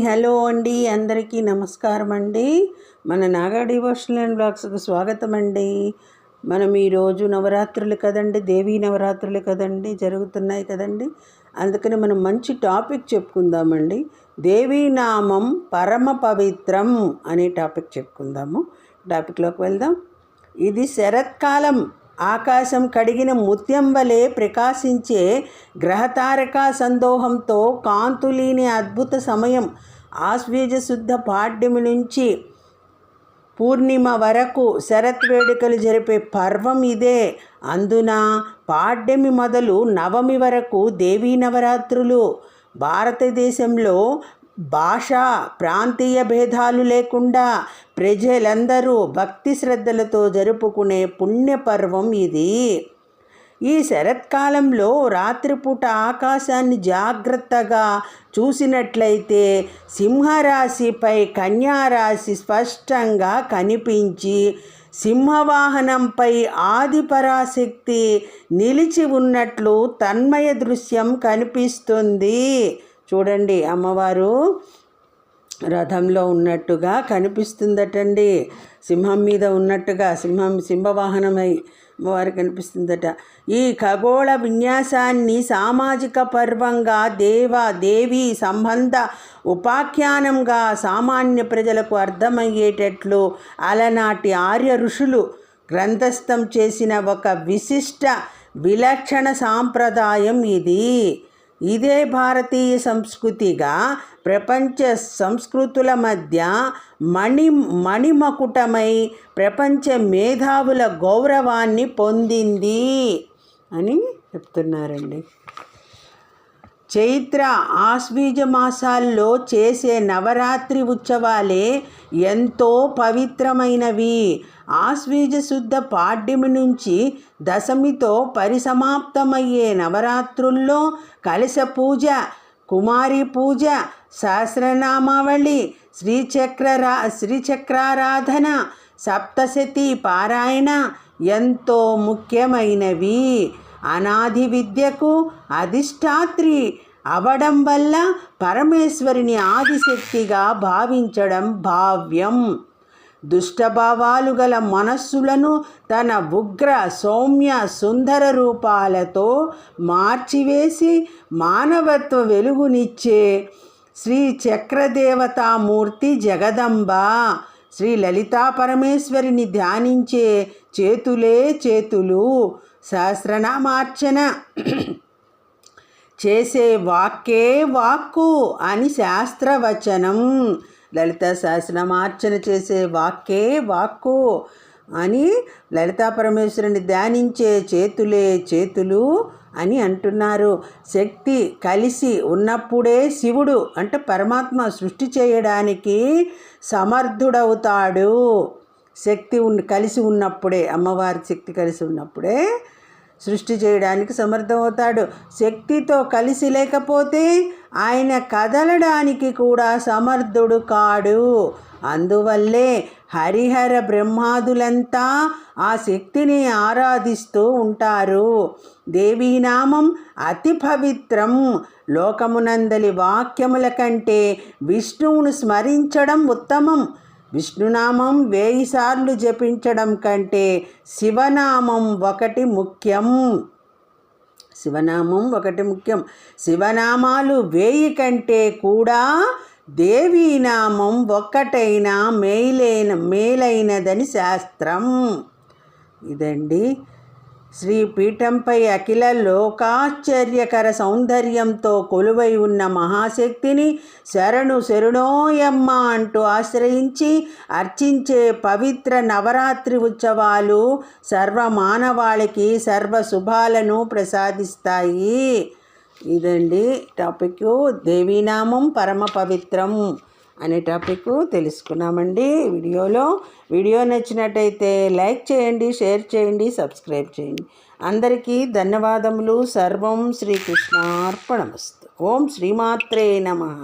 Hello అండి, అందరికీ నమస్కారం అండి. మన నాగా డివోషనల్ అండ్ బ్లాగ్స్కి స్వాగతం అండి. మనం ఈరోజు నవరాత్రులు కదండి, దేవీ నవరాత్రులు కదండి జరుగుతున్నాయి కదండి. అందుకని మనం మంచి టాపిక్ చెప్పుకుందామండి. దేవీ నామం పరమ పవిత్రం అనే టాపిక్ చెప్పుకుందాము. టాపిక్లోకి వెళ్దాం. ఇది శరత్కాలం ఆకాశం కడిగిన ముత్యం వలె ప్రకాశించే గ్రహతారకా సందోహంతో కాంతులీని అద్భుత సమయం. ఆశ్వీజ శుద్ధ పాడ్యమి నుంచి పూర్ణిమ వరకు శరత్ వేడుకలు జరిపే పర్వం ఇదే. అందున పాడ్యమి మొదలు నవమి వరకు దేవీ నవరాత్రులు. భారతదేశంలో భాషా ప్రాంతీయ భేదాలు లేకుండా ప్రజలందరూ భక్తి శ్రద్ధలతో జరుపుకునే పుణ్యపర్వం ఇది. ఈ శరత్కాలంలో రాత్రిపూట ఆకాశాన్ని జాగ్రత్తగా చూసినట్లయితే సింహరాశిపై కన్యారాశి స్పష్టంగా కనిపించి సింహవాహనంపై ఆదిపరాశక్తి నిలిచి ఉన్నట్లు తన్మయ దృశ్యం కనిపిస్తుంది. చూడండి, అమ్మవారు రథంలో ఉన్నట్టుగా కనిపిస్తుందటండి. సింహం మీద ఉన్నట్టుగా సింహవాహనమై అమ్మవారు కనిపిస్తుందట. ఈ ఖగోళ విన్యాసాన్ని సామాజిక పర్వంగా దేవీ సంబంధ ఉపాఖ్యానంగా సామాన్య ప్రజలకు అర్థమయ్యేటట్లు అలనాటి ఆర్య ఋషులు గ్రంథస్థం చేసిన ఒక విశిష్ట విలక్షణ సాంప్రదాయం ఇది. ఇదే భారతీయ సంస్కృతిగా ప్రపంచ సంస్కృతుల మధ్య మణిమకుటమై ప్రపంచ మేధావుల గౌరవాన్ని పొందింది అని చెప్తున్నారండి. చైత్ర ఆశ్వీజ మాసాల్లో చేసే నవరాత్రి ఉత్సవాలే ఎంతో పవిత్రమైనవి. ఆశ్వీజ శుద్ధ పాడ్యమి నుంచి దశమితో పరిసమాప్తమయ్యే నవరాత్రుల్లో కలశ పూజ, కుమారి పూజ, సహస్రనామావళి, శ్రీచక్రారాధన, సప్తశతి పారాయణ ఎంతో ముఖ్యమైనవి. అనాది విద్యకు అధిష్టాత్రి అవడం వల్ల పరమేశ్వరిని ఆదిశక్తిగా భావించడం భావ్యం. దుష్టభావాలు గల మనస్సులను తన ఉగ్ర సౌమ్య సుందర రూపాలతో మార్చివేసి మానవత్వ వెలుగునిచ్చే శ్రీ చక్రదేవతామూర్తి జగదంబ. శ్రీ లలితా పరమేశ్వరిని ధ్యానించే చేతులే చేతులు, సహస్రనామార్చన చేసే వాక్కే వాక్కు అని శాస్త్రవచనం. లలిత సహస్రనామార్చన చేసే వాక్కే వాక్కు అని లలితా పరమేశ్వరుని ధ్యానించే చేతులే చేతులు అని అంటున్నారు. శక్తి కలిసి ఉన్నప్పుడే శివుడు అంటే పరమాత్మ సృష్టి చేయడానికి సమర్థుడవుతాడు. శక్తి కలిసి ఉన్నప్పుడే, అమ్మవారి శక్తి కలిసి ఉన్నప్పుడే సృష్టి చేయడానికి సమర్థమవుతాడు. శక్తితో కలిసి లేకపోతే ఆయన కదలడానికి కూడా సమర్థుడు కాడు. అందువల్లే హరిహర బ్రహ్మాదులంతా ఆ శక్తిని ఆరాధిస్తూ ఉంటారు. దేవీనామం అతి పవిత్రం. లోకమునందలి వాక్యముల కంటే విష్ణువును స్మరించడం ఉత్తమం. విష్ణునామం 1000 సార్లు జపించడం కంటే శివనామం ఒకటి ముఖ్యం. శివనామాలు 1000 కంటే కూడా దేవీనామం ఒక్కటైనా మేలైనదని శాస్త్రం. ఇదండి శ్రీపీఠంపై అఖిల లోకాశ్చర్యకర సౌందర్యంతో కొలువై ఉన్న మహాశక్తిని శరణోయమ్మ అంటూ ఆశ్రయించి అర్చించే పవిత్ర నవరాత్రి ఉత్సవాలు సర్వమానవాళికి సర్వ శుభాలను ప్రసాదిస్తాయి. ఇదండి టాపిక్. దేవీనామం పరమ పవిత్రం అనే టాపిక్ తెలుసుకున్నామండి వీడియో నచ్చినట్టయితే లైక్ చేయండి, షేర్ చేయండి, సబ్స్క్రైబ్ చేయండి. అందరికీ ధన్యవాదములు. సర్వం శ్రీకృష్ణార్పణమస్తు. ఓం శ్రీమాత్రే నమః.